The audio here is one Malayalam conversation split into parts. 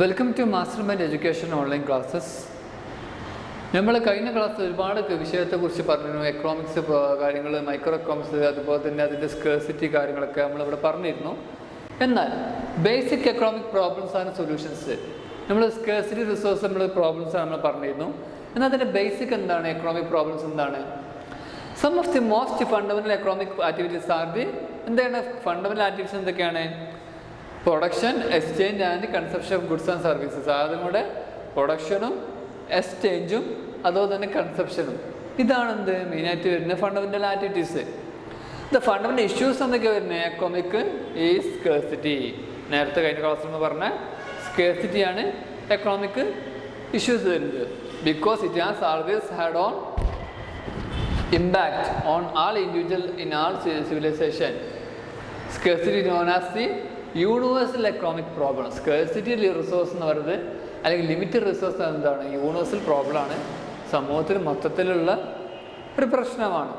Welcome to master mind education online classes. നമ്മൾ കഴിഞ്ഞ ക്ലാസ്സിൽ ഒരുപാട് വിഷയത്തെക്കുറിച്ച് പറഞ്ഞു. എക്കണോമിക്സ് കാര്യങ്ങൾ, മൈക്രോ എക്കണോമിക്സ്, അതുപോലെ തന്നെ അതിൻ്റെ സ്കേഴ്സിറ്റി കാര്യങ്ങളൊക്കെ നമ്മളിവിടെ പറഞ്ഞിരുന്നു. എന്നാൽ basic economic problems and solutions, നമ്മൾ സ്കേഴ്സിറ്റി റിസോഴ്സ് പ്രോബ്ലംസ് നമ്മൾ പറഞ്ഞിരുന്നു. എന്നാൽ അതിൻ്റെ ബേസിക് എന്താണ്? എക്കണോമിക് പ്രോബ്ലംസ് എന്താണ്? Some of the most fundamental economic activities are the എന്താണ് ഫണ്ടമെൻ്റൽ ആക്ടിവിറ്റീസ് എന്തൊക്കെയാണ്? Production, exchange and consumption of goods and services. അതും കൂടെ പ്രൊഡക്ഷനും എക്സ്ചേഞ്ചും അതുപോലെ തന്നെ കൺസപ്ഷനും, ഇതാണ് എന്ത് മെയിനായിട്ട് വരുന്ന fundamental activities. The fundamental issues എന്തൊക്കെയാണ് വരുന്നത്? Economic is scarcity. നേരത്തെ കഴിഞ്ഞ ക്ലാസ്സിൽ നിന്ന് പറഞ്ഞ സ്കേഴ്സിറ്റിയാണ് എക്കണോമിക് ഇഷ്യൂസ് വരുന്നത്. Because it has always had an impact on all individual in all civilization. Scarcity known as the universal economic problem. Scarcity resource എന്ന് പറയുന്നത്, അല്ലെങ്കിൽ ലിമിറ്റഡ് റിസോഴ്സ് എന്താണ്? യൂണിവേഴ്സൽ പ്രോബ്ലമാണ്, സമൂഹത്തിൽ മൊത്തത്തിലുള്ള ഒരു പ്രശ്നമാണ്.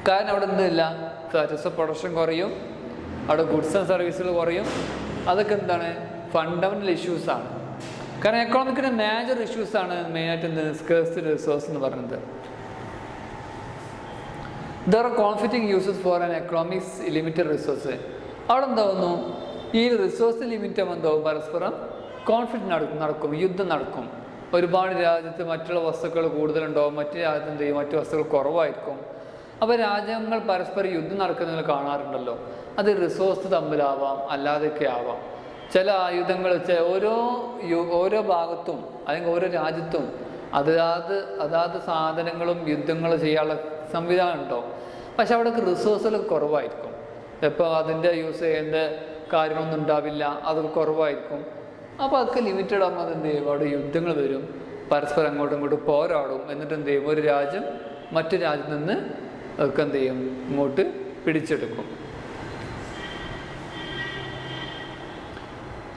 കാരണം അവിടെ എന്തില്ല, സ്റ്റാറ്റസ് ഓഫ് പ്രൊഡക്ഷൻ കുറയും, അവിടെ ഗുഡ്സ് ആൻഡ് സർവീസുകൾ കുറയും. അതൊക്കെ എന്താണ്? ഫണ്ടമെൻ്റൽ ഇഷ്യൂസാണ്. കാരണം എക്കണോമിക്കിൻ്റെ മേജർ ഇഷ്യൂസാണ് മെയിനായിട്ട് എന്ത് സ്കേഴ്സിറ്റി റിസോഴ്സ് എന്ന് പറയുന്നത്. There are conflicting uses for an economics limited resource. അവിടെ എന്താവുന്നു? ഈ റിസോഴ്സ് ലിമിറ്റ് എന്താവും? പരസ്പരം കോൺഫ്ലിക്റ്റ് നടക്കും, യുദ്ധം നടക്കും. ഒരുപാട് രാജ്യത്ത് മറ്റുള്ള വസ്തുക്കൾ കൂടുതലുണ്ടാവും, മറ്റു രാജ്യത്ത് എന്ത് ചെയ്യും? മറ്റു വസ്തുക്കൾ കുറവായിരിക്കും. അപ്പോൾ രാജ്യങ്ങൾ പരസ്പരം യുദ്ധം നടക്കുന്നത് കാണാറുണ്ടല്ലോ. അത് റിസോഴ്സ് തമ്മിലാവാം, അല്ലാതെയൊക്കെ ആവാം. ചില ആയുധങ്ങൾ ഓരോ ഭാഗത്തും അല്ലെങ്കിൽ ഓരോ രാജ്യത്തും അതാത് സാധനങ്ങളും യുദ്ധങ്ങൾ ചെയ്യാനുള്ള സംവിധാനം ഉണ്ടാവും. പക്ഷെ അവിടേക്ക് റിസോഴ്സുകൾ കുറവായിരിക്കും. ഇപ്പോൾ അതിൻ്റെ യൂസ് ചെയ്യേണ്ട കാര്യങ്ങളൊന്നും ഉണ്ടാവില്ല, അതൊക്കെ കുറവായിരിക്കും. അപ്പോൾ അതൊക്കെ ലിമിറ്റഡ് ആകുമ്പോൾ അതെന്ത് ചെയ്യും? അവിടെ യുദ്ധങ്ങൾ വരും, പരസ്പരം അങ്ങോട്ടും ഇങ്ങോട്ടും പോരാടും. എന്നിട്ട് എന്ത് ചെയ്യും? ഒരു രാജ്യം മറ്റു രാജ്യത്ത് നിന്ന് ഒക്കെ എന്ത് ചെയ്യും? ഇങ്ങോട്ട് പിടിച്ചെടുക്കും.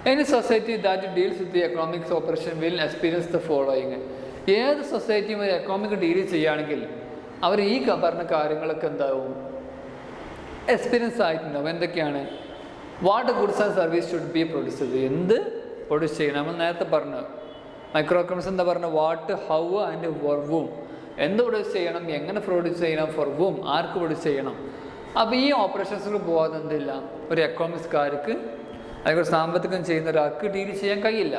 Any society that deals with the economics operation will experience the following. ഏത് സൊസൈറ്റിയും ഒരു എക്കണോമിക് ഡീൽ ചെയ്യുകയാണെങ്കിൽ അവർ ഈ പറഞ്ഞ കാര്യങ്ങളൊക്കെ എന്താവും? എക്സ്പീരിയൻസ് ആയിട്ടുണ്ടാവും. എന്തൊക്കെയാണ്? What goods and service should be produce. എന്ത് പ്രൊഡ്യൂസ് ചെയ്യണം? നമ്മൾ നേരത്തെ പറഞ്ഞു മൈക്രോ എക്കണോമിക്സ് എന്താ പറഞ്ഞ? What, how and for whom. എന്ത് പ്രൊഡ്യൂസ് ചെയ്യണം, എങ്ങനെ പ്രൊഡ്യൂസ് ചെയ്യണം, ഫോർ വൂം, ആർക്ക് പ്രൊഡ്യൂസ് ചെയ്യണം. അപ്പോൾ ഈ ഓപ്പറേഷൻസിൽ പോകാതെ എന്തില്ല, ഒരു എക്കണോമിക്സ്കാർക്ക് അല്ലെങ്കിൽ സാമ്പത്തികം ചെയ്യുന്ന ഒരാൾക്ക് ഡീൽ ചെയ്യാൻ കഴിയില്ല.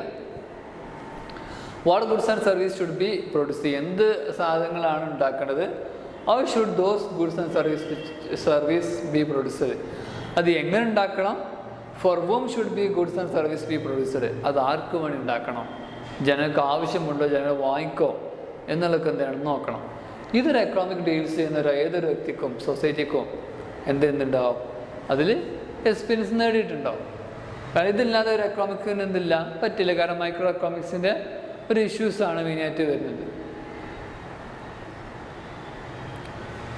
What goods and service should be produce. എന്ത് സാധനങ്ങളാണ് ഉണ്ടാക്കേണ്ടത്? How should those goods and service be produced. അത് എങ്ങനെ ഉണ്ടാക്കണം? For whom should be goods and service be produced. അത് ആർക്ക് വേണ്ടി ഉണ്ടാക്കണം, ജനങ്ങൾക്ക് ആവശ്യമുണ്ടോ, ജനങ്ങൾ വാങ്ങിക്കോ എന്നുള്ളതൊക്കെ എന്താണ് നോക്കണം. ഇതൊരു എക്കണോമിക് ഡീൽസ് ചെയ്യുന്ന ഏതൊരു വ്യക്തിക്കും സൊസൈറ്റിക്കും എന്തുണ്ടാവും? അതിൽ എക്സ്പീരിയൻസ് നേടിയിട്ടുണ്ടാവും. കാരണം ഇതില്ലാതെ ഒരു എക്കണോമിക്സിന് എന്തില്ല, പറ്റില്ല. കാരണം മൈക്രോ എക്കണോമിക്സിൻ്റെ ഒരു ഇഷ്യൂസാണ് മെയിനായിട്ട് വരുന്നത്.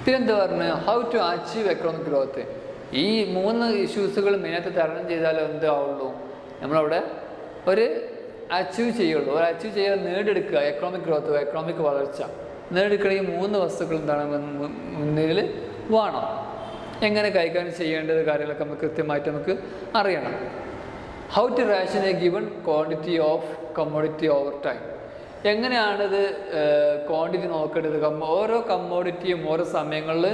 പിന്നെന്താ പറഞ്ഞത്? How to achieve economic growth. ഈ 3 ഇഷ്യൂസുകൾ മെയിനായിട്ട് തരണം ചെയ്താലേ എന്താവുള്ളൂ, നമ്മളവിടെ ഒരു അച്ചീവ് ചെയ്യുള്ളൂ. ഒരു അച്ചീവ് ചെയ്യാൻ നേടിയെടുക്കുക എക്കണോമിക് ഗ്രോത്ത്, എക്കണോമിക് വളർച്ച നേടിയെടുക്കണമെങ്കിൽ 3 വസ്തുക്കൾ എന്താണ് മുന്നിൽ വേണം. എങ്ങനെ കൈകാര്യം ചെയ്യേണ്ടത് കാര്യങ്ങളൊക്കെ നമുക്ക് കൃത്യമായിട്ട് നമുക്ക് അറിയണം. How to ration a given quantity of commodity over time. എങ്ങനെയാണിത് ക്വാണ്ടിറ്റി നോക്കേണ്ടത്? ഓരോ കമ്മോഡിറ്റിയും ഓരോ സമയങ്ങളിൽ,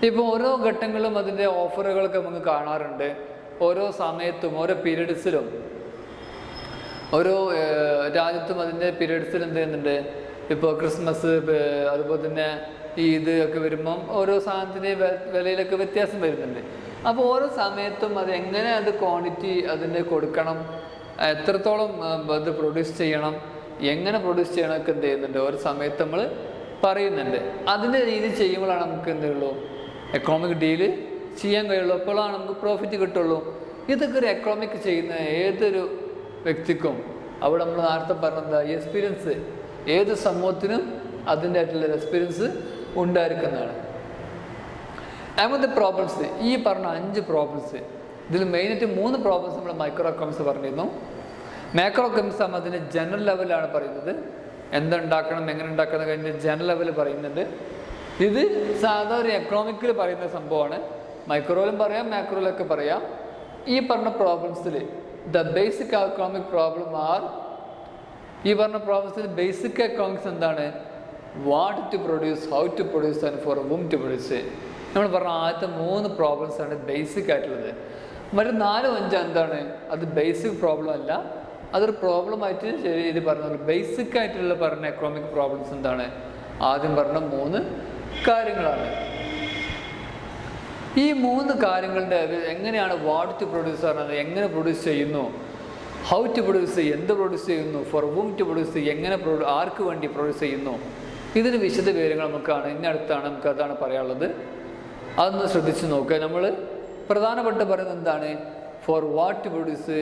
ഇപ്പോൾ ഓരോ ഘട്ടങ്ങളിലും അതിൻ്റെ ഓഫറുകളൊക്കെ നമുക്ക് കാണാറുണ്ട്. ഓരോ സമയത്തും ഓരോ പീരീഡ്സിലും ഓരോ രാജ്യത്തും അതിൻ്റെ പീരീഡ്സിൽ എന്ത് ചെയ്യുന്നുണ്ട്? ഇപ്പോൾ ക്രിസ്മസ്, അതുപോലെ തന്നെ ഈദ് ഒക്കെ വരുമ്പം ഓരോ സാധനത്തിൻ്റെ വിലയിലൊക്കെ വ്യത്യാസം വരുന്നുണ്ട്. അപ്പോൾ ഓരോ സമയത്തും അത് എങ്ങനെ അത് ക്വാണ്ടിറ്റി അതിൻ്റെ കൊടുക്കണം, എത്രത്തോളം അത് പ്രൊഡ്യൂസ് ചെയ്യണം, എങ്ങനെ പ്രൊഡ്യൂസ് ചെയ്യണമൊക്കെ എന്ത് ചെയ്യുന്നുണ്ട് ഓരോ സമയത്ത് നമ്മൾ പറയുന്നുണ്ട്. അതിൻ്റെ രീതി ചെയ്യുമ്പോഴാണ് നമുക്ക് എന്തുള്ളൂ എക്കണോമിക് ഡീല് ചെയ്യാൻ കഴിയുള്ളൂ. അപ്പോഴാണ് നമുക്ക് പ്രോഫിറ്റ് കിട്ടുള്ളൂ. ഇതൊക്കെ ഒരു എക്കണോമിക് ചെയ്യുന്ന ഏതൊരു വ്യക്തിക്കും അവിടെ നമ്മൾ നേരത്തെ പറഞ്ഞത് എക്സ്പീരിയൻസ്, ഏത് സമൂഹത്തിനും അതിൻ്റെ ആയിട്ടുള്ള എക്സ്പീരിയൻസ് ഉണ്ടായിരിക്കുന്നതാണ്. അങ്ങനത്തെ പ്രോബ്ലംസ്, ഈ പറഞ്ഞ 5 പ്രോബ്ലംസ്, ഇതിൽ മെയിനായിട്ട് 3 പ്രോബ്ലംസ് നമ്മൾ മൈക്രോ എക്കണോമിക്സ് പറഞ്ഞിരുന്നു. മാക്രോ എക്കണോമിക്സ് ആകുമ്പോൾ അതിൻ്റെ ജനറൽ ലെവലാണ് പറയുന്നത്. എന്തുണ്ടാക്കണം, എങ്ങനെ ഉണ്ടാക്കണം കഴിഞ്ഞ ജനറൽ ലെവൽ പറയുന്നുണ്ട്. ഇത് സാധാരണ എക്കണോമിക്കിൽ പറയുന്ന സംഭവമാണ്. മൈക്രോയിലും പറയാം, മാക്രോയിലൊക്കെ പറയാം. ഈ പറഞ്ഞ പ്രോബ്ലംസിൽ the basic economic problem are, ഈ പറഞ്ഞ പ്രോബ്ലംസിൽ ബേസിക് എക്കണോമിക്സ് എന്താണ്? What to produce, how to produce and for whom to produce. നമ്മൾ പറഞ്ഞ ആദ്യത്തെ 3 പ്രോബ്ലംസാണ് ബേസിക് ആയിട്ടുള്ളത്. മറ്റു 4, 5 എന്താണ്? അത് ബേസിക് പ്രോബ്ലം അല്ല, അതൊരു പ്രോബ്ലമായിട്ട് ഇത് പറഞ്ഞത്. ബേസിക് ആയിട്ടുള്ള പറഞ്ഞ എക്കണോമിക് പ്രോബ്ലംസ് എന്താണ്? ആദ്യം പറഞ്ഞ 3 കാര്യങ്ങളാണ്. ഈ 3 കാര്യങ്ങളുടെ എങ്ങനെയാണ് വാട്ട് ടു പ്രൊഡ്യൂസ് പറഞ്ഞത്, എങ്ങനെ പ്രൊഡ്യൂസ് ചെയ്യുന്നു, ഹൗ ടു പ്രൊഡ്യൂസ്, എന്ത് പ്രൊഡ്യൂസ് ചെയ്യുന്നു, ഫോർ whom ടു പ്രൊഡ്യൂസ്, എങ്ങനെ ആർക്ക് വേണ്ടി പ്രൊഡ്യൂസ് ചെയ്യുന്നു, ഇതിന് വിശദ വിവരങ്ങൾ നമുക്കാണ് ഇന്നടുത്താണ് നമുക്ക് അതാണ് പറയാനുള്ളത്. അതൊന്ന് ശ്രദ്ധിച്ച് നോക്കുക. നമ്മൾ പ്രധാനപ്പെട്ട പറയുന്നത് എന്താണ്? For what to produce,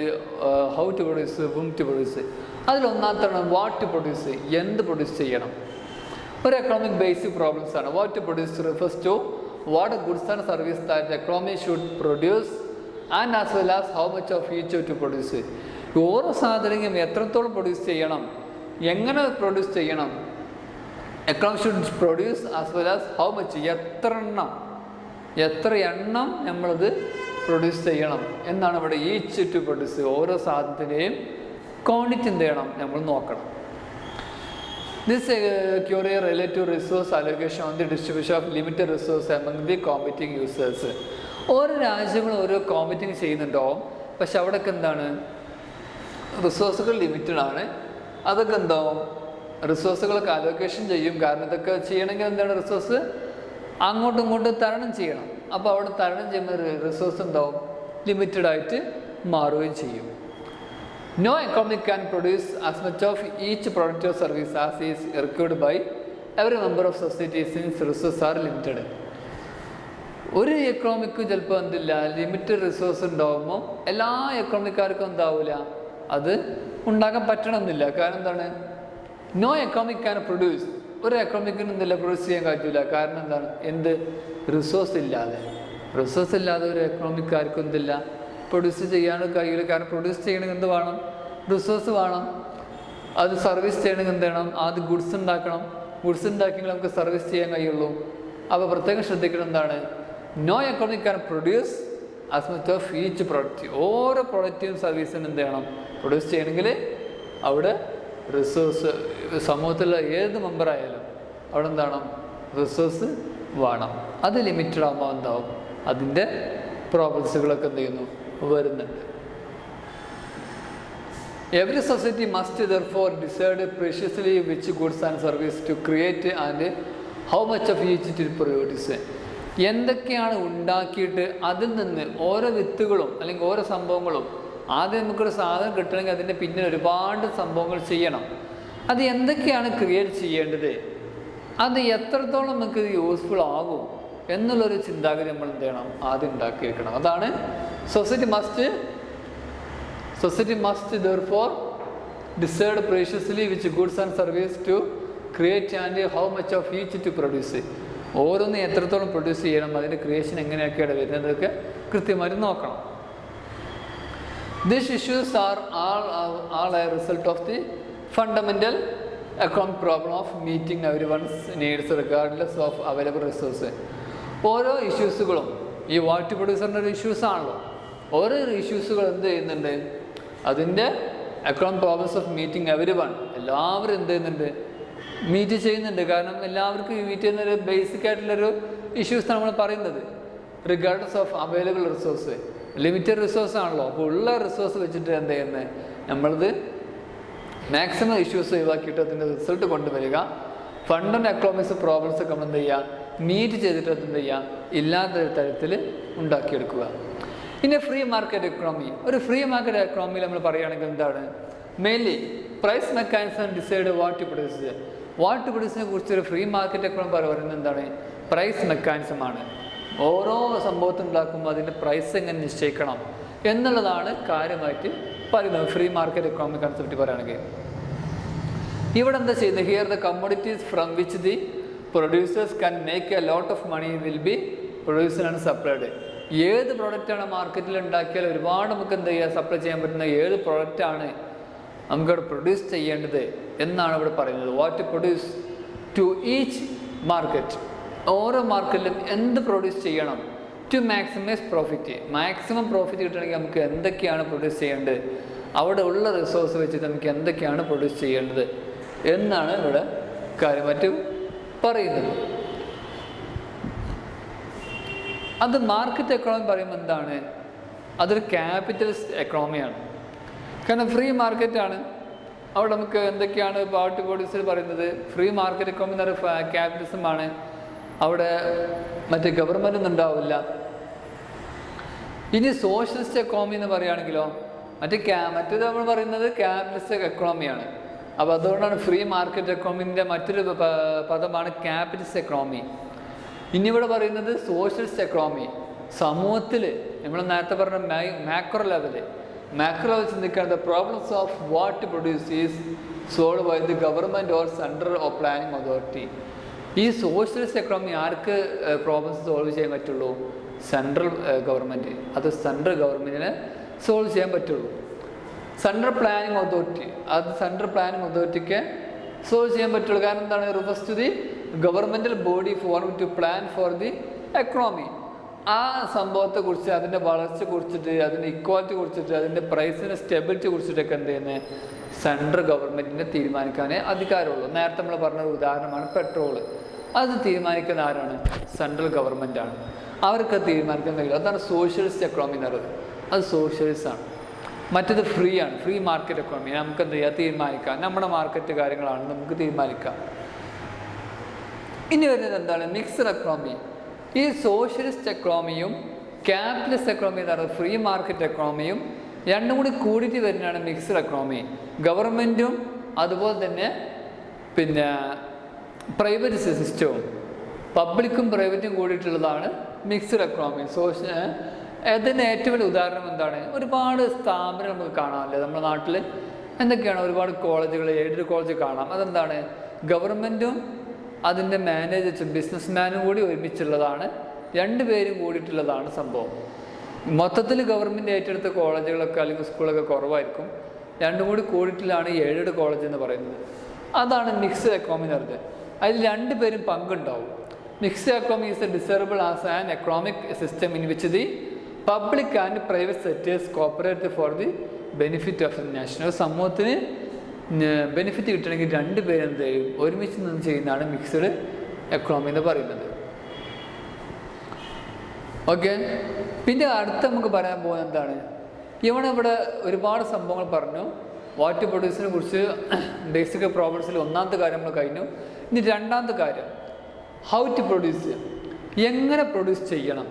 how to produce, whom to produce. അതിലൊന്നാമത്താണ് വാട്ട് ടു പ്രൊഡ്യൂസ്, എന്ത് പ്രൊഡ്യൂസ് ചെയ്യണം. ഒരു എക്കണോമിക് ബേസിക് പ്രോബ്ലംസ് ആണ്. What to produce refers to what goods and service that the economy should produce and as well as how much of each to produce. ഓരോ സാധനവും എത്രത്തോളം പ്രൊഡ്യൂസ് ചെയ്യണം, എങ്ങനെ പ്രൊഡ്യൂസ് ചെയ്യണം, economy should produce as well as how much, എത്ര എണ്ണം നമ്മളത് പ്രൊഡ്യൂസ് ചെയ്യണം എന്നാണ് ഇവിടെ ഈച്ച് ടു പ്രൊഡ്യൂസ്. ഓരോ സാധനത്തിൻ്റെയും ക്വാണ്ടിറ്റി എന്ത് ചെയ്യണം നമ്മൾ നോക്കണം. This query relates to resource allocation on the distribution of limited resources among the competing users. ഓരോ രാജ്യങ്ങളും ഓരോ കോമ്പറ്റിങ് ചെയ്യുന്നുണ്ടാവും, പക്ഷെ അവിടെയൊക്കെ എന്താണ് റിസോഴ്സുകൾ ലിമിറ്റഡ് ആണ്. അതൊക്കെ എന്താവും റിസോഴ്സുകളൊക്കെ അലോക്കേഷൻ ചെയ്യും. കാരണം ഇതൊക്കെ ചെയ്യണമെങ്കിൽ എന്താണ് റിസോഴ്സ് അങ്ങോട്ടും ഇങ്ങോട്ടും തരണം ചെയ്യണം. അപ്പോൾ അവിടെ തരണം ചെയ്യുന്ന റിസോഴ്സ് എന്താവും ലിമിറ്റഡ് ആയിട്ട് മാറുകയും ചെയ്യും. No economy can produce as much of each product or service as is required by every member of society since resources are limited. ഒരു എക്കണോമിക്ക് ചിലപ്പോൾ എന്തില്ല ലിമിറ്റഡ് റിസോഴ്സ് ഉണ്ടാകുമ്പോൾ എല്ലാ എക്കണോമിക്കാർക്കും എന്താവില്ല, അത് ഉണ്ടാക്കാൻ പറ്റണമെന്നില്ല. കാരണം എന്താണ്? നോ എക്കണോമിക് ക്യാൻ പ്രൊഡ്യൂസ്, ഒരു എക്കണോമിക്കിന് എന്തില്ല പ്രൊഡ്യൂസ് ചെയ്യാൻ പറ്റില്ല. കാരണം എന്താണ്? എന്ത് റിസോഴ്സ് ഇല്ലാതെ ഒരു എക്കണോമിക്കാർക്കും എന്തില്ല പ്രൊഡ്യൂസ് ചെയ്യാനും കഴിയില്ല. കാരണം പ്രൊഡ്യൂസ് ചെയ്യണമെങ്കിൽ എന്ത് വേണം? റിസോഴ്സ് വേണം. അത് സർവീസ് ചെയ്യണമെങ്കിൽ എന്ത് ചെയ്യണം? ആദ്യം ഗുഡ്സ് ഉണ്ടാക്കണം. ഗുഡ്സ് ഉണ്ടാക്കിയെങ്കിൽ നമുക്ക് സർവീസ് ചെയ്യാൻ കഴിയുള്ളൂ. അപ്പോൾ പ്രത്യേകം ശ്രദ്ധിക്കണം എന്താണ്? No economic can produce as much of each product. ഓരോ പ്രൊഡക്റ്റും സർവീസിനും എന്ത് ചെയ്യണം? പ്രൊഡ്യൂസ് ചെയ്യണമെങ്കിൽ അവിടെ റിസോഴ്സ്, സമൂഹത്തിലുള്ള ഏത് മെമ്പറായാലും അവിടെ എന്താണ്? റിസോഴ്സ് വേണം. അത് ലിമിറ്റഡ് ആകുമ്പോൾ എന്താവും? അതിൻ്റെ പ്രോബ്ലംസുകളൊക്കെ എന്ത് ചെയ്യുന്നു വരുന്നുണ്ട്. Every society must therefore decide preciously which goods and services to create and how much of each to produce. എന്തൊക്കെയാണ് ഉണ്ടാക്കിയിട്ട് അതിൽ നിന്ന് ഓരോ വിത്തുകളും അല്ലെങ്കിൽ ഓരോ സംഭവങ്ങളും, ആദ്യം നമുക്കൊരു സാധനം കിട്ടണമെങ്കിൽ അതിൻ്റെ പിന്നിൽ ഒരുപാട് സംഭവങ്ങൾ ചെയ്യണം. അത് എന്തൊക്കെയാണ് ക്രിയേറ്റ് ചെയ്യേണ്ടത്, അത് എത്രത്തോളം നമുക്ക് യൂസ്ഫുൾ ആകും എന്നുള്ളൊരു ചിന്താഗതി നമ്മൾ എന്ത് ചെയ്യണം? ആദ്യം ഉണ്ടാക്കിയിരിക്കണം. അതാണ് society must therefore decide preciously which goods and services to create and how much of each to produce. ഓരോന്നും എത്രത്തോളം പ്രൊഡ്യൂസ് ചെയ്യണം, അതിൻ്റെ ക്രിയേഷൻ എങ്ങനെയൊക്കെയാണ് വരുന്നതൊക്കെ കൃത്യമായിട്ട് നോക്കണം. These issues are all a result of the fundamental economic problem of meeting everyone's needs regardless of available resources. ഓരോ ഇഷ്യൂസുകളും ഈ വാട്ട് പ്രൊഡ്യൂസറിൻ്റെ ഒരു ഇഷ്യൂസ് ആണല്ലോ. ഓരോ ഇഷ്യൂസുകൾ എന്ത് ചെയ്യുന്നുണ്ട്? അതിൻ്റെ economic problems of meeting everyone, എല്ലാവരും എന്ത് ചെയ്യുന്നുണ്ട്? മീറ്റ് ചെയ്യുന്നുണ്ട്. കാരണം എല്ലാവർക്കും മീറ്റ് ചെയ്യുന്നൊരു ബേസിക് ആയിട്ടുള്ളൊരു ഇഷ്യൂസ് നമ്മൾ പറയുന്നത്. Regardless of available resource, limited resource ആണല്ലോ. അപ്പോൾ ഉള്ള റിസോഴ്സ് വെച്ചിട്ട് എന്ത് ചെയ്യുന്നത്? നമ്മളത് മാക്സിമം ഇഷ്യൂസ് ഒഴിവാക്കിയിട്ട് അതിൻ്റെ റിസൾട്ട് കൊണ്ടുവരിക. ഫണ്ടമെൻ്റൽ എക്കണോമിക്സ് പ്രോബ്ലംസ് ഒക്കെ നമ്മൾ എന്ത് ചെയ്യുക? മീറ്റ് ചെയ്തിട്ട് അത് എന്ത് ചെയ്യുക? ഇല്ലാത്ത തരത്തിൽ ഉണ്ടാക്കിയെടുക്കുക. ഇനി ഫ്രീ മാർക്കറ്റ് എക്കണോമി, ഒരു ഫ്രീ മാർക്കറ്റ് എക്കണോമിയിൽ നമ്മൾ പറയുകയാണെങ്കിൽ എന്താണ്? Mainly price mechanism decide what produce. What പ്രൊഡ്യൂസിനെ കുറിച്ചൊരു ഫ്രീ മാർക്കറ്റ് എക്കണോമി പറയുന്നത് എന്താണ്? പ്രൈസ് മെക്കാനിസമാണ്. ഓരോ സംഭവത്തിൽ ഉണ്ടാക്കുമ്പോൾ അതിൻ്റെ പ്രൈസ് എങ്ങനെ നിശ്ചയിക്കണം എന്നുള്ളതാണ് കാര്യമായിട്ട് പറയുന്നത് ഫ്രീ മാർക്കറ്റ് എക്കണോമി കൺസെപ്റ്റ് പറയുകയാണെങ്കിൽ. ഇവിടെ എന്താ ചെയ്യുന്നത്? Here the commodities from which the producers can make a lot of money will be produced and supplied. ഏത് പ്രോഡക്റ്റാണ് മാർക്കറ്റിൽ ഉണ്ടാക്കിയാൽ ഒരുപാട് നമുക്ക് എന്ത് ചെയ്യുക? സപ്ലൈ ചെയ്യാൻ പറ്റുന്ന ഏത് പ്രോഡക്റ്റാണ് നമുക്കവിടെ പ്രൊഡ്യൂസ് ചെയ്യേണ്ടത് എന്നാണ് ഇവിടെ പറയുന്നത്. What produce to each market. ഓരോ മാർക്കറ്റിലും എന്ത് പ്രൊഡ്യൂസ് ചെയ്യണം, to maximise profit. Maximum profit കിട്ടണമെങ്കിൽ നമുക്ക് എന്തൊക്കെയാണ് പ്രൊഡ്യൂസ് ചെയ്യേണ്ടത്, അവിടെ ഉള്ള റിസോഴ്സ് വെച്ചിട്ട് നമുക്ക് എന്തൊക്കെയാണ് പ്രൊഡ്യൂസ് ചെയ്യേണ്ടത് എന്നാണ് ഇവിടെ കാര്യമായിട്ട് പറയുന്നത്. അത് മാർക്കറ്റ് എക്കോണമി പറയുമ്പോൾ എന്താണ്, അതൊരു ക്യാപിറ്റലിസ്റ്റ് എക്കോണമിയാണ്. കാരണം ഫ്രീ മാർക്കറ്റാണ്. അവിടെ നമുക്ക് എന്തൊക്കെയാണ് പാർട്ടി പോളിസിൽ പറയുന്നത്, ഫ്രീ മാർക്കറ്റ് എക്കോണമി എന്ന് പറയുന്നത് ക്യാപിറ്റലിസമാണ്. അവിടെ മറ്റേ ഗവൺമെൻറ് ഒന്നും ഉണ്ടാവില്ല. ഇനി സോഷ്യലിസ്റ്റ് എക്കോണമി എന്ന് പറയുകയാണെങ്കിലോ മറ്റേത് നമ്മൾ പറയുന്നത് ക്യാപിറ്റലിസ്റ്റ് എക്കോണമിയാണ്. അപ്പോൾ അതുകൊണ്ടാണ് ഫ്രീ മാർക്കറ്റ് എക്കോണമിൻ്റെ മറ്റൊരു പദമാണ് ക്യാപിറ്റലിസ്റ്റ് എക്കോണമി. ഇനി ഇവിടെ പറയുന്നത് സോഷ്യലിസ്റ്റ് എക്കോണമി. സമൂഹത്തിൽ നമ്മൾ നേരത്തെ പറഞ്ഞ മാക്രോ ലെവൽ ചിന്തിക്കാൻ the problems of what produce is solve by the government or central or planning authority. ഈ സോഷ്യലിസ്റ്റ് എക്കോണമി ആർക്ക് പ്രോബ്ലംസ് സോൾവ് ചെയ്യാൻ പറ്റുള്ളൂ? Central government. അത് സെൻട്രൽ ഗവൺമെൻറ്റിനെ സോൾവ് ചെയ്യാൻ പറ്റുള്ളൂ. സെൻട്രൽ പ്ലാനിങ് അതോറിറ്റിക്ക് സോൾവ് ചെയ്യാൻ പറ്റുള്ളൂ. കാരണം എന്താണ്, refers to the governmental body form to plan for the economy. ആ സംഭവത്തെക്കുറിച്ച്, അതിൻ്റെ വളർച്ചയെക്കുറിച്ചിട്ട്, അതിൻ്റെ ഇക്വാലിറ്റി കുറിച്ചിട്ട്, അതിൻ്റെ പ്രൈസിൻ്റെ സ്റ്റെബിലിറ്റി കുറിച്ചിട്ടൊക്കെ എന്ത് ചെയ്യുന്നത്, സെൻട്രൽ ഗവൺമെൻറ്റിനെ തീരുമാനിക്കാനേ അധികാരമുള്ളൂ. നേരത്തെ നമ്മൾ പറഞ്ഞ ഒരു ഉദാഹരണമാണ് പെട്രോൾ. അത് തീരുമാനിക്കുന്ന ആരാണ്? സെൻട്രൽ ഗവൺമെൻറ്റാണ്. അവർക്ക് തീരുമാനിക്കാൻ കഴിയില്ല. അതാണ് സോഷ്യലിസ്റ്റ് എക്കോണമി എന്ന് പറയുന്നത്. അത് സോഷ്യലിസ്റ്റാണ്. മറ്റേത് ഫ്രീ ആണ്, ഫ്രീ മാർക്കറ്റ് എക്കോണമി. നമുക്ക് എന്ത് ചെയ്യാം, തീരുമാനിക്കാം. നമ്മുടെ മാർക്കറ്റ് കാര്യങ്ങളാണ് നമുക്ക് തീരുമാനിക്കാം. ഇനി വരുന്നത് എന്താണ്, മിക്സ്ഡ് എക്കോണമി. ഈ സോഷ്യലിസ്റ്റ് എക്കോണമിയും ക്യാപിറ്റലിസ്റ്റ് എക്കോണമി എന്ന് പറയുന്നത് ഫ്രീ മാർക്കറ്റ് എക്കോണമിയും രണ്ടും കൂടി കൂടിയിട്ട് വരുന്നതാണ് മിക്സ്ഡ് എക്കോണമി. ഗവൺമെൻറ്റും അതുപോലെ തന്നെ പ്രൈവറ്റ് സിസ്റ്റവും, പബ്ലിക്കും പ്രൈവറ്റും കൂടിയിട്ടുള്ളതാണ് മിക്സ്ഡ് എക്കോണമി. അതിന് ഏറ്റവും വലിയ ഉദാഹരണം എന്താണ്, ഒരുപാട് സ്ഥാപനങ്ങൾ നമുക്ക് കാണാമല്ലേ നമ്മുടെ നാട്ടിൽ. എന്തൊക്കെയാണ്, ഒരുപാട് കോളേജുകൾ, എയ്ഡഡ് കോളേജ് കാണാം. അതെന്താണ്, ഗവൺമെൻറ്റും അതിൻ്റെ മാനേജേഴ്സും ബിസിനസ്മാനും കൂടി ഒരുമിച്ചുള്ളതാണ്. രണ്ടുപേരും കൂടിയിട്ടുള്ളതാണ് സംഭവം. മൊത്തത്തിൽ ഗവൺമെൻറ് ഏറ്റെടുത്ത കോളേജുകളൊക്കെ അല്ലെങ്കിൽ സ്കൂളൊക്കെ കുറവായിരിക്കും. രണ്ടും കൂടി കൂടിയിട്ടുള്ളതാണ് എയ്ഡഡ് കോളേജ് എന്ന് പറയുന്നത്. അതാണ് മിക്സ്ഡ് എക്കോണമി എന്ന് പറയുന്നത്. അതിൽ രണ്ടുപേരും പങ്കുണ്ടാവും. Mixed economy is desirable as an economic system in which the public and private sectors cooperate for the benefit of the national. സമൂഹത്തിന് ബെനിഫിറ്റ് കിട്ടണമെങ്കിൽ രണ്ടുപേരെന്ത് ചെയ്യും, ഒരുമിച്ച് നിന്ന് ചെയ്യുന്നതാണ് മിക്സ്ഡ് എക്കോണമി എന്ന് പറയുന്നത്. ഓക്കെ. പിന്നെ അടുത്ത നമുക്ക് പറയാൻ പോകുന്നത് എന്താണ്, ഇവിടെ ഒരുപാട് സംഭവങ്ങൾ പറഞ്ഞു. വാട്ടർ പ്രൊഡ്യൂസിനെ കുറിച്ച് ബേസിക് പ്രോബ്ലംസിൽ ഒന്നാമത്തെ കാര്യം നമ്മൾ കഴിഞ്ഞു. ഇനി രണ്ടാമത്തെ കാര്യം, ഹൗ ടു പ്രൊഡ്യൂസ്. എങ്ങനെ പ്രൊഡ്യൂസ് ചെയ്യണം,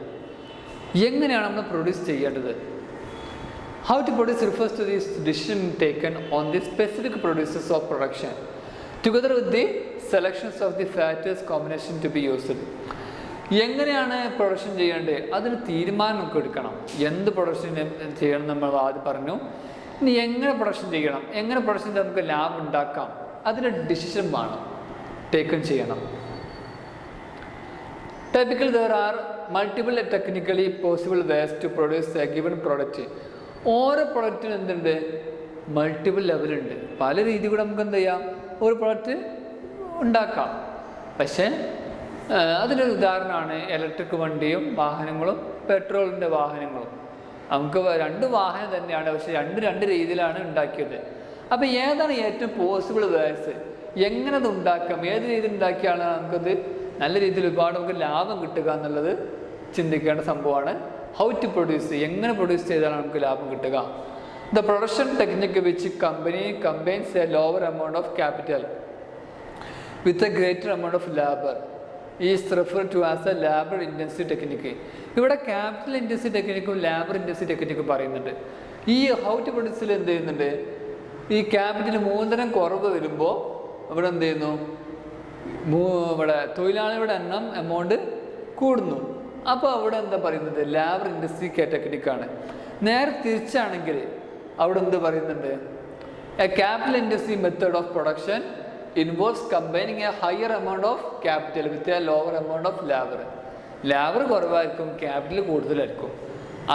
എങ്ങനെയാണ് നമ്മൾ പ്രൊഡ്യൂസ് ചെയ്യേണ്ടത്. How to produce refers to the decision taken on the specific producers of production together with the selections of the factors combination to be used. എങ്ങനെയാണ് പ്രൊഡക്ഷൻ ചെയ്യേണ്ടത്, അതിന് തീരുമാനം നമുക്ക് എടുക്കണം. എന്ത് പ്രൊഡക്ഷൻ ചെയ്യണം നമ്മൾ ആദ്യം പറഞ്ഞു. ഇനി എങ്ങനെ പ്രൊഡക്ഷൻ ചെയ്യണം, എങ്ങനെ പ്രൊഡക്ഷൻ ചെയ്താൽ നമുക്ക് ലാഭം ഉണ്ടാക്കാം, അതിന് ഡിസിഷൻ വേണം, ടേക്കൺ ചെയ്യണം. Typically, there are multiple technically possible ways to produce a given product. ഓരോ പ്രൊഡക്റ്റിന് എന്തുണ്ട്, മൾട്ടിപ്പിൾ ലെവലുണ്ട്. പല രീതി കൂടെ നമുക്ക് എന്ത് ചെയ്യാം, ഒരു പ്രൊഡക്റ്റ് ഉണ്ടാക്കാം. പക്ഷേ അതിനൊരു ഉദാഹരണമാണ് ഇലക്ട്രിക് വണ്ടിയും വാഹനങ്ങളും പെട്രോളിൻ്റെ വാഹനങ്ങളും. നമുക്ക് രണ്ട് വാഹനം തന്നെയാണ്, പക്ഷേ രണ്ട് രീതിയിലാണ് ഉണ്ടാക്കിയത്. അപ്പോൾ ഏതാണ് ഏറ്റവും പോസിബിൾ വേസ്, എങ്ങനെ അത് ഉണ്ടാക്കാം, ഏത് രീതിയിൽ ഉണ്ടാക്കിയാണ് നമുക്കത് നല്ല രീതിയിൽ ഒരുപാട് നമുക്ക് ലാഭം കിട്ടുക എന്നുള്ളത് ചിന്തിക്കേണ്ട സംഭവമാണ്. ഹൗ ടു പ്രൊഡ്യൂസ്, എങ്ങനെ പ്രൊഡ്യൂസ് ചെയ്താലാണ് നമുക്ക് ലാഭം കിട്ടുക. The production technique which company combines a lower amount of capital with a greater amount of labour is refer to as a labour intensive technique. ഇവിടെ ക്യാപിറ്റൽ ഇൻറ്റൻസീവ് ടെക്നിക്കും ലാബർ ഇൻറ്റൻസീവ് ടെക്നിക്കും പറയുന്നുണ്ട്. ഈ ഹൗ ടു പ്രൊഡ്യൂസിൽ എന്ത് ചെയ്യുന്നുണ്ട്, ഈ ക്യാപിറ്റൽ മൂലധനം കുറവ് വരുമ്പോൾ ഇവിടെ എന്ത് ചെയ്യുന്നു, ഇവിടെ തൊഴിലാളികളുടെ എണ്ണം എമൗണ്ട് കൂടുന്നു. അപ്പോൾ അവിടെ എന്താ പറയുന്നത്, ലാബർ ഇൻഡസ്ട്രി ടെക്നിക്കാണ്. നേരെ തിരിച്ചാണെങ്കിൽ അവിടെ എന്ത് പറയുന്നുണ്ട്, A capital industry method of production involves combining A higher amount of capital with A lower amount of labour. Labour കുറവായിരിക്കും, ക്യാപിറ്റൽ കൂടുതലായിരിക്കും.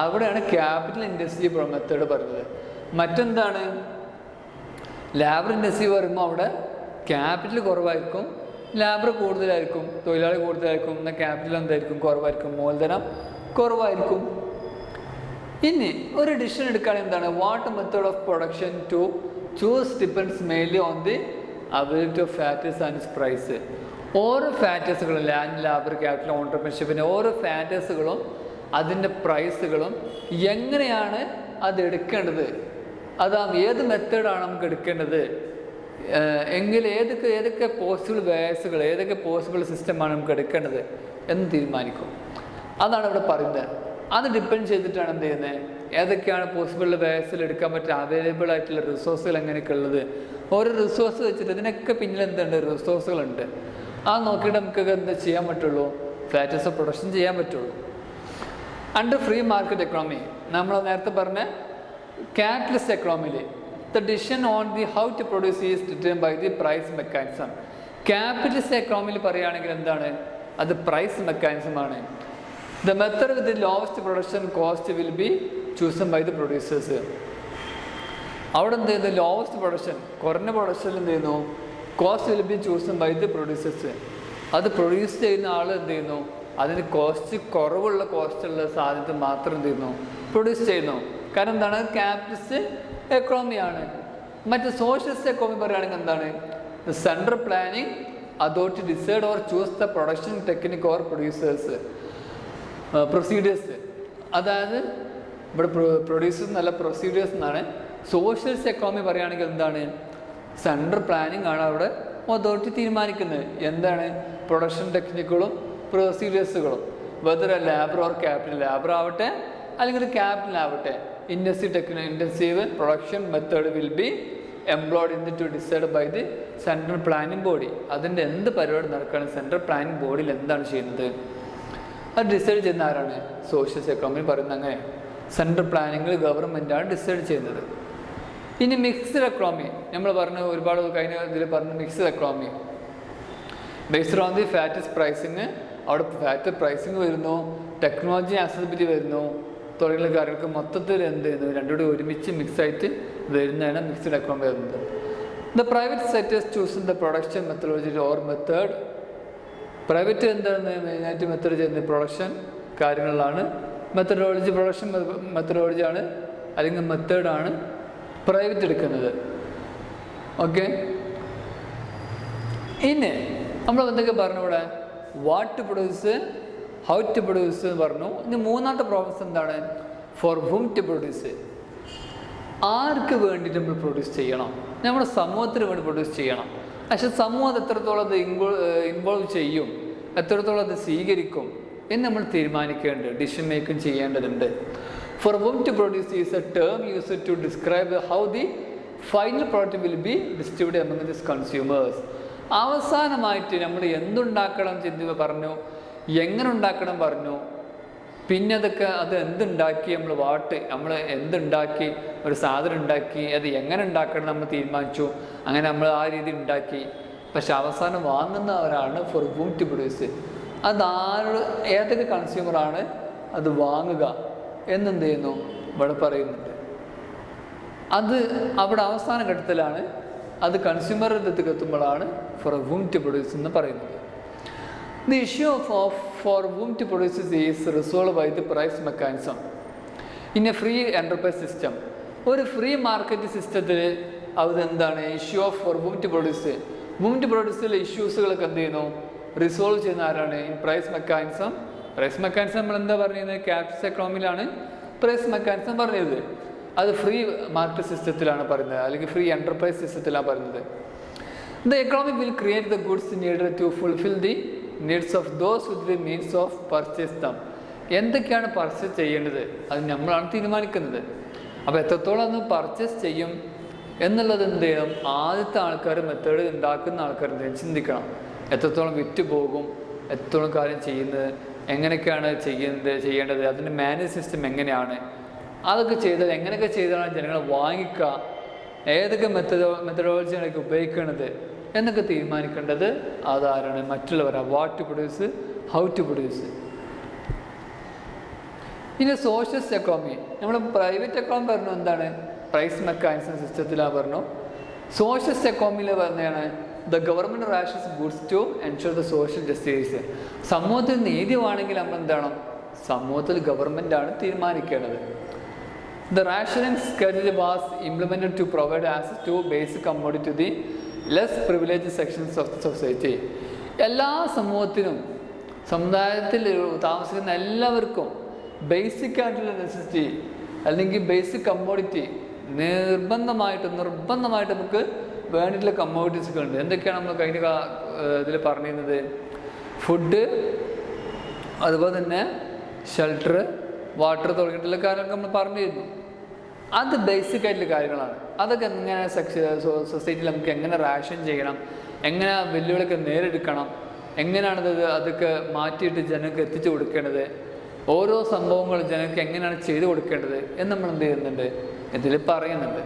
അവിടെയാണ് ക്യാപിറ്റൽ ഇൻഡസ്ട്രി മെത്തേഡ് പറയുന്നത്. മറ്റെന്താണ്, ലാബർ ഇൻഡസ്ട്രി പറയുമ്പോൾ അവിടെ ക്യാപിറ്റൽ കുറവായിരിക്കും, ലാബർ കൂടുതലായിരിക്കും, തൊഴിലാളി കൂടുതലായിരിക്കും, എന്നാൽ ക്യാപിറ്റൽ എന്തായിരിക്കും, കുറവായിരിക്കും, മൂലധനം കുറവായിരിക്കും. ഇനി ഒരു ഡിസിഷൻ എടുക്കുകയാണെങ്കിൽ എന്താണ്, what method of production to choose depends mainly on the availability of factors and its price. ഓരോ ഫാക്ടേഴ്സുകളും, ലാൻഡ്, ലേബർ, ക്യാപിറ്റൽ, ഓൺട്രപ്രണർഷിപ്പിൻ്റെ ഓരോ ഫാക്ടേഴ്സുകളും അതിൻ്റെ പ്രൈസുകളും എങ്ങനെയാണ് അത് എടുക്കേണ്ടത്, ഏത് മെത്തേഡാണ് നമുക്ക് എടുക്കേണ്ടത് എങ്കിൽ ഏതൊക്കെ പോസിബിൾ വേസുകൾ, ഏതൊക്കെ പോസിബിൾ സിസ്റ്റമാണ് നമുക്ക് എടുക്കേണ്ടത് എന്ന് തീരുമാനിക്കും. അതാണ് ഇവിടെ പറയുന്നത്. അത് ഡിപ്പെൻഡ് ചെയ്തിട്ടാണ് എന്ത് ചെയ്യുന്നത്, ഏതൊക്കെയാണ് പോസിബിൾ വേസിൽ എടുക്കാൻ പറ്റുക, അവൈലബിൾ ആയിട്ടുള്ള റിസോഴ്സുകൾ എങ്ങനെയൊക്കെ ഉള്ളത്. ഓരോ റിസോഴ്സ് വെച്ചിട്ട് ഇതിനൊക്കെ പിന്നിൽ എന്തുണ്ട്, റിസോഴ്സുകളുണ്ട്. അത് നോക്കിയിട്ട് നമുക്ക് എന്താ ചെയ്യാൻ പറ്റുള്ളൂ, ഫാക്ടേഴ്സ് ഓഫ് പ്രൊഡക്ഷൻ ചെയ്യാൻ പറ്റുള്ളൂ. അണ്ടർ ഫ്രീ മാർക്കറ്റ് എക്കണോമി, നമ്മൾ നേരത്തെ പറഞ്ഞ ക്യാപിറ്റലിസ്റ്റ് എക്കണോമിയിൽ the decision on the how to produce is determined by the price mechanism. Capitalist എക്കണോമിയിൽ പറയുകയാണെങ്കിൽ എന്താണ്, അത് പ്രൈസ് മെക്കാനിസമാണ്. The method with the lowest production cost will be chosen by the producers. അവിടെ എന്ത് ചെയ്യുന്നു, ലോവസ്റ്റ് പ്രൊഡക്ഷൻ, കുറഞ്ഞ പ്രൊഡക്ഷനിൽ എന്ത് ചെയ്യുന്നു, cost will be chosen by the producers. അത് പ്രൊഡ്യൂസ് ചെയ്യുന്ന ആൾ എന്ത് ചെയ്യുന്നു, അതിന് കോസ്റ്റ് കുറവുള്ള കോസ്റ്റുള്ള സാധനത്തിൽ മാത്രം എന്ത് ചെയ്യുന്നു, പ്രൊഡ്യൂസ് ചെയ്യുന്നു. കാരണം എന്താണ്, ക്യാപിറ്റലിസ്റ്റ് എക്കണോമിയാണ്. മറ്റ് സോഷ്യലിസ്റ്റ് എക്കണോമി പറയുകയാണെങ്കിൽ എന്താണ്, central planning authority decide or choose the production technique or procedures. അതായത് ഇവിടെ പ്രൊഡ്യൂസേഴ്സ് നല്ല പ്രൊസീഡിയേഴ്സ് എന്നാണ്. സോഷ്യലിസ്റ്റ് എക്കണോമി പറയുകയാണെങ്കിൽ എന്താണ്, സെൻട്രൽ പ്ലാനിങ് ആണ് അവിടെ അതോറിറ്റി തീരുമാനിക്കുന്നത്. എന്താണ്, പ്രൊഡക്ഷൻ ടെക്നിക്കുകളും പ്രൊസീഡിയേഴ്സുകളും, whether labour or capital, labour ആവട്ടെ അല്ലെങ്കിൽ ക്യാപിറ്റൽ ആവട്ടെ, intensive production method will be employed in to decide by the central planning body. അതിൻ്റെ എന്ത് പരിപാടി നടക്കുകയാണ് സെൻട്രൽ പ്ലാനിങ് ബോഡിയിൽ എന്താണ് ചെയ്യുന്നത്, അത് ഡിസൈഡ് ചെയ്യുന്ന ആരാണ്, സോഷ്യലിസ്റ്റ് എക്കണോമി പറയുന്നത്. അങ്ങനെ സെൻട്രൽ പ്ലാനിങ്ങിൽ ഗവൺമെൻറ്റാണ് ഡിസൈഡ് ചെയ്യുന്നത്. ഇനി മിക്സ്ഡ് എക്കണോമി നമ്മൾ പറഞ്ഞു, ഒരുപാട് കഴിഞ്ഞ ഇതിൽ പറഞ്ഞു mixed economy based on the factors pricing. അവിടെ ഫാക്ടർ പ്രൈസിങ് വരുന്നു, ടെക്നോളജി ആക്സസിബിലിറ്റി വരുന്നു, തുടങ്ങിയ കാര്യങ്ങൾക്ക് മൊത്തത്തിൽ എന്ത് ചെയ്യുന്നു, രണ്ടുകൂടി ഒരുമിച്ച് മിക്സായിട്ട് വരുന്നതാണ് മിക്സ്ഡ് എക്കണോമി വരുന്നത്. The private sectors choose the production methodology or method. Private എന്താണ് മെയിനായിട്ട് മെത്തേഡ് ചെയ്യുന്നത്, പ്രൊഡക്ഷൻ കാര്യങ്ങളിലാണ് മെത്തഡോളജി, പ്രൊഡക്ഷൻ മെത്തഡോളജിയാണ് അല്ലെങ്കിൽ മെത്തേഡാണ് പ്രൈവറ്റ് എടുക്കുന്നത്. ഓക്കെ, ഇനി നമ്മൾ എന്തൊക്കെ പറഞ്ഞു ഇവിടെ, what to produce, how to produce എന്ന് പറഞ്ഞു. ഇനി മൂന്നാമത്തെ പ്രോബ്ലംസ് എന്താണ്, ഫോർ ഹൂം ടു പ്രൊഡ്യൂസ്. ആർക്ക് വേണ്ടിയിട്ട് നമ്മൾ പ്രൊഡ്യൂസ് ചെയ്യണം, നമ്മുടെ സമൂഹത്തിന് വേണ്ടി പ്രൊഡ്യൂസ് ചെയ്യണം. പക്ഷെ സമൂഹം എത്രത്തോളം അത് ഇൻവോൾവ് ചെയ്യും, എത്രത്തോളം അത് സ്വീകരിക്കും എന്ന് നമ്മൾ തീരുമാനിക്കേണ്ടത്, ഡിസിഷൻ മേക്കിംഗ് ചെയ്യേണ്ടതുണ്ട്. For whom to produce is a term use to describe how the final product will be distributed among this consumers. അവസാനമായിട്ട് നമ്മൾ എന്തുണ്ടാക്കണം എന്ന് പറഞ്ഞു, എങ്ങനെ ഉണ്ടാക്കണം പറഞ്ഞു, പിന്നെ അത് എന്തുണ്ടാക്കി, നമ്മൾ എന്തുണ്ടാക്കി, ഒരു സാധനം ഉണ്ടാക്കി, അത് എങ്ങനെ ഉണ്ടാക്കണം നമ്മൾ തീരുമാനിച്ചു, അങ്ങനെ നമ്മൾ ആ രീതി ഉണ്ടാക്കി. പക്ഷെ അവസാനം വാങ്ങുന്നവരാണ് ഫോർ ഹൂം ടു പ്രൊഡ്യൂസ്. ഏതൊക്കെ കൺസ്യൂമറാണ് അത് വാങ്ങുക എന്നെന്ത് ചെയ്യുന്നു ഇവിടെ പറയുന്നുണ്ട്. അത് അവിടെ അവസാന ഘട്ടത്തിലാണ്, അത് കൺസ്യൂമറിൻ്റെ അടുത്തേക്ക് എത്തുമ്പോഴാണ് ഫോർ ഹൂം ടു പ്രൊഡ്യൂസ് എന്ന് പറയുന്നത്. The issue of for whom to produce is resolved by the price mechanism in a free enterprise system. ഒരു ഫ്രീ മാർക്കറ്റ് സിസ്റ്റത്തിൽ അതെന്താണ്, issue of for whom to produce. whom to produceലെ ഇഷ്യൂസുകളൊക്കെ എന്ത് ചെയ്യുന്നു, റിസോൾവ് ചെയ്യുന്ന ആരാണ്, in price mechanism. Price mechanism നമ്മൾ എന്താ പറയുന്നത്, ക്യാപിറ്റലിസ്റ്റ് എക്കണോമിയിലാണ് പ്രൈസ് മെക്കാനിസം പറഞ്ഞത്. അത് ഫ്രീ മാർക്കറ്റ് സിസ്റ്റത്തിലാണ് പറയുന്നത്, അല്ലെങ്കിൽ ഫ്രീ എൻ്റർപ്രൈസ് സിസ്റ്റത്തിലാണ് പറയുന്നത്. The economy will create the goods needed to fulfill the needs of those with the means of purchase them. എന്തൊക്കെയാണ് പർച്ചേസ് ചെയ്യേണ്ടത് അത് നമ്മളാണ് തീരുമാനിക്കുന്നത്. അപ്പോൾ എത്രത്തോളം അത് പർച്ചേസ് ചെയ്യും എന്നുള്ളത് എന്ത് ചെയ്യണം, ആദ്യത്തെ ആൾക്കാർ മെത്തേഡ് ഉണ്ടാക്കുന്ന ആൾക്കാർ ചിന്തിക്കണം. എത്രത്തോളം വിറ്റ് പോകും, എത്രത്തോളം കാര്യം ചെയ്യുന്നത്, എങ്ങനെയൊക്കെയാണ് ചെയ്യേണ്ടത്, അതിൻ്റെ മാനേജ് സിസ്റ്റം എങ്ങനെയാണ്, അതൊക്കെ ചെയ്താൽ എങ്ങനെയൊക്കെ ചെയ്താലാണ് ജനങ്ങളെ വാങ്ങിക്കുക, ഏതൊക്കെ മെത്തഡോളജികളൊക്കെ ഉപയോഗിക്കുന്നത് എന്നൊക്കെ തീരുമാനിക്കേണ്ടത് അതാരാണ്, മറ്റുള്ളവരാണ്. What to produce, how to produce. ഇനി സോഷ്യലിസ്റ്റ് എക്കോണമി, നമ്മൾ പ്രൈവറ്റ് എക്കോണമി പറഞ്ഞു എന്താണ്, പ്രൈസ് മെക്കാനിസം സിസ്റ്റത്തിലാണ് പറഞ്ഞു. സോഷ്യലിസ്റ്റ് എക്കോണമിയിൽ പറഞ്ഞാണ് the government rations goods to ensure the social justice. സമൂഹത്തിൽ നീതിയാണെങ്കിൽ നമ്മൾ എന്താണ്, സമൂഹത്തിൽ ഗവൺമെൻറ്റാണ് തീരുമാനിക്കേണ്ടത്. The rationing schedule was implemented to provide access to basic commodity to the less privileged sections of the society. എല്ലാ സമൂഹത്തിനും സമുദായത്തിൽ താമസിക്കുന്ന എല്ലാവർക്കും ബേസിക് ആയിട്ടുള്ള നെസസിറ്റി അല്ലെങ്കിൽ ബേസിക് കമ്മോഡിറ്റി നിർബന്ധമായിട്ട് നമുക്ക് വേണ്ടിയിട്ടുള്ള കമ്മോഡിറ്റീസുകൾ ഉണ്ട്. എന്തൊക്കെയാണ് നമ്മൾ കഴിഞ്ഞ ഇതിൽ പറഞ്ഞിരുന്നത്? ഫുഡ്, അതുപോലെ തന്നെ ഷെൽട്ടർ, വാട്ടർ തുടങ്ങിയിട്ടുള്ള കാര്യങ്ങളൊക്കെ നമ്മൾ പറഞ്ഞിരുന്നു. അത് ബേസിക് ആയിട്ടുള്ള കാര്യങ്ങളാണ്. അതൊക്കെ എങ്ങനെ സൊസൈറ്റിയിൽ നമുക്ക് എങ്ങനെ റാഷൻ ചെയ്യണം, എങ്ങനെ വെല്ലുവിളിയൊക്കെ നേരിടണം, എങ്ങനെയാണത് അതൊക്കെ മാറ്റിയിട്ട് ജനങ്ങൾക്ക് എത്തിച്ചു കൊടുക്കേണ്ടത്, ഓരോ സംഭവങ്ങളും ജനങ്ങൾക്ക് എങ്ങനെയാണ് ചെയ്തു കൊടുക്കേണ്ടത് എന്ന് നമ്മൾ എന്ത് ചെയ്യുന്നുണ്ട്, ഇതിൽ പറയുന്നുണ്ട്.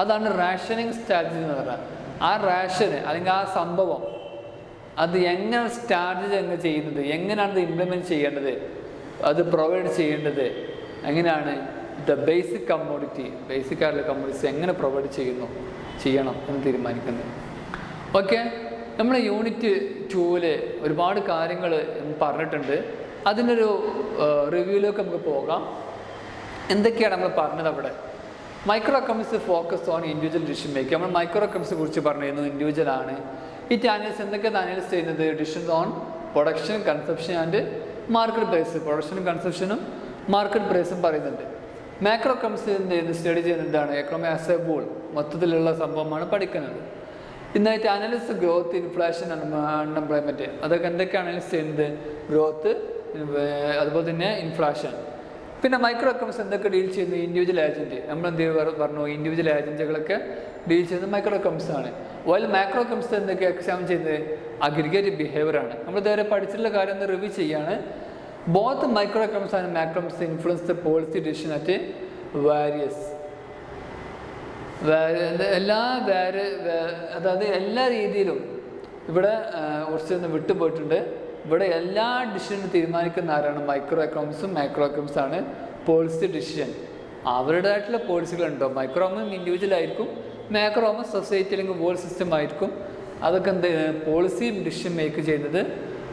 അതാണ് റാഷനിങ് സ്ട്രാറ്റജി എന്ന് പറഞ്ഞാൽ. ആ റാഷന് അല്ലെങ്കിൽ ആ സംഭവം അത് എങ്ങനെ സ്ട്രാറ്റജി എങ്ങനെ ചെയ്യുന്നത്, എങ്ങനെയാണത് ഇംപ്ലിമെൻറ്റ് ചെയ്യേണ്ടത്, അത് പ്രൊവൈഡ് ചെയ്യേണ്ടത് എങ്ങനെയാണ്, ദ ബേസിക് കമ്മോഡിറ്റി, ബേസിക് ആയിട്ടുള്ള കമ്മോഡിറ്റീസ് എങ്ങനെ പ്രൊവൈഡ് ചെയ്യണം എന്ന് തീരുമാനിക്കുന്നത്. ഓക്കെ, നമ്മുടെ യൂണിറ്റ് 2-ൽ ഒരുപാട് കാര്യങ്ങൾ പറഞ്ഞിട്ടുണ്ട്. അതിനൊരു റിവ്യൂയിലേക്ക് നമുക്ക് പോകാം. എന്തൊക്കെയാണ് നമ്മൾ പറഞ്ഞത് അവിടെ? Micro economics focus on individual decision making. നമ്മൾ മൈക്രോ എക്കണോമിക്സിനെ കുറിച്ച് പറഞ്ഞിരുന്നു. ഇൻഡിവിജ്വൽ ആണ്. ഇറ്റ് അനലൈസ് എന്തൊക്കെയാണ് അനലൈസ് ചെയ്യുന്നത്? Decisions on production, consumption and market price. പ്രൊഡക്ഷനും കൺസപ്ഷനും മാർക്കറ്റ് പ്രൈസും പറയുന്നുണ്ട്. മാക്രോ എക്കണോമിക്സിൻ്റെ സ്റ്റഡി ചെയ്യുന്നത് എന്താണ്? എക്കണോമി ആസ് എ ഹോൾ, മൊത്തത്തിലുള്ള സംഭവമാണ് പഠിക്കുന്നത്. ഇന്നായിട്ട് അനലൈസ് ഗ്രോത്ത്, ഇൻഫ്ലേഷൻ, അൺഎംപ്ലോയ്മെൻറ്റ്. അതൊക്കെ എന്തൊക്കെയാണ് അനലൈസ് ചെയ്യുന്നത്? ഗ്രോത്ത്, അതുപോലെ തന്നെ ഇൻഫ്ലേഷൻ. പിന്നെ മൈക്രോ എക്കണോമിക്സ് എന്തൊക്കെ ഡീൽ ചെയ്യുന്നത്? Individual agent. നമ്മൾ എന്ത് പറഞ്ഞു? ഇൻഡിവിജ്വൽ ഏജൻറ്റുകളൊക്കെ ഡീൽ ചെയ്യുന്നത് മൈക്രോ എക്കണോമിക്സ് ആണ്. വൈൽ മാക്രോ എക്കണോമിക്സ് എന്തൊക്കെ എക്സാമിൻ ചെയ്യുന്നത്? അഗ്രിഗേറ്റ് ബിഹേവിയർ ആണ്. നമ്മൾ ഇതുവരെ പഠിച്ചിട്ടുള്ള കാര്യം ഒന്ന് റിവ്യൂ ചെയ്യാണ്. Both micro economics and macro economics influence the policy decision at various, അതായത് എല്ലാ രീതിയിലും. ഇവിടെ കുറച്ചൊന്ന് വിട്ടുപോയിട്ടുണ്ട്. ഇവിടെ എല്ലാ ഡിസിഷനും തീരുമാനിക്കുന്ന ആരാണ്? മൈക്രോ എക്കണോമിക്സും മാക്രോ എക്കണോമിക്സ് ആണ്. പോളിസി ഡിസിഷൻ അവരുടേതായിട്ടുള്ള പോളിസികളുണ്ടോ? മൈക്രോ ആകുമ്പോൾ ഇൻഡിവിജ്വൽ ആയിരിക്കും, മാക്രോ ആകുമ്പോൾ സൊസൈറ്റി അല്ലെങ്കിൽ വേൾഡ് സിസ്റ്റം ആയിരിക്കും. അതൊക്കെ എന്ത് പോളിസി ഡിസിഷൻ മേക്ക് ചെയ്യുന്നത്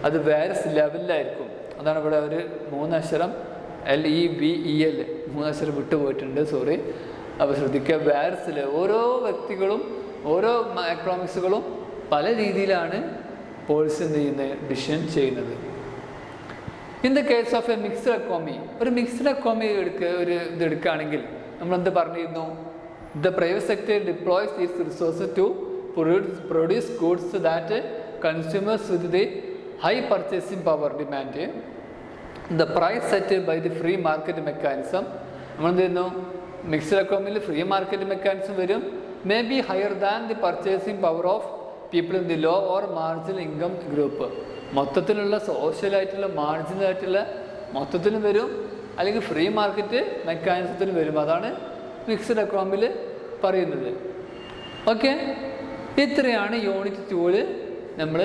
അത് വേരിയസ് ലെവലിലായിരിക്കും. അതാണ് ഇവിടെ ഒരു 3 അക്ഷരം LEVEL 3 അക്ഷരം വിട്ടുപോയിട്ടുണ്ട്, സോറി. അപ്പോൾ ശ്രദ്ധിക്കുക, വേരിയസിൽ ഓരോ വ്യക്തികളും ഓരോ എക്കണോമിക്സുകളും പല രീതിയിലാണ് പോളിസി എന്ത് ചെയ്യുന്നത്, ഡിസിഷൻ ചെയ്യുന്നത്. In the case of a mixed economy, ഒരു മിക്സ്ഡ് എക്കോണമി എടുക്കുകയാണെങ്കിൽ നമ്മൾ എന്ത് പറഞ്ഞിരുന്നു? The private sector deploys its resources to produce goods that consumers with the high purchasing power demand the price set by the free market mechanism. നമ്മൾ എന്ത് ചെയ്യുന്നു? മിക്സ്ഡ് എക്കോണമിയിൽ ഫ്രീ മാർക്കറ്റ് മെക്കാനിസം വരും. May be higher than the purchasing power of people in the low or marginal income group. മൊത്തത്തിലുള്ള സോഷ്യലായിട്ടുള്ള മാർജിനലായിട്ടുള്ള മൊത്തത്തിലും വരും, അല്ലെങ്കിൽ ഫ്രീ മാർക്കറ്റ് മെക്കാനിസത്തിലും വരും. അതാണ് മിക്സ്ഡ് എക്കോണമിയിൽ പറയുന്നത്. ഓക്കെ, ഇത്രയാണ് യൂണിറ്റ് 2-ൽ നമ്മൾ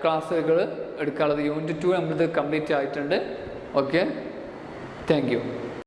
ക്ലാസ്സുകൾ എടുക്കാനുള്ളത്. യൂണിറ്റ് 2 നമ്മളിത് കംപ്ലീറ്റ് ആയിട്ടുണ്ട്. Okay, thank you.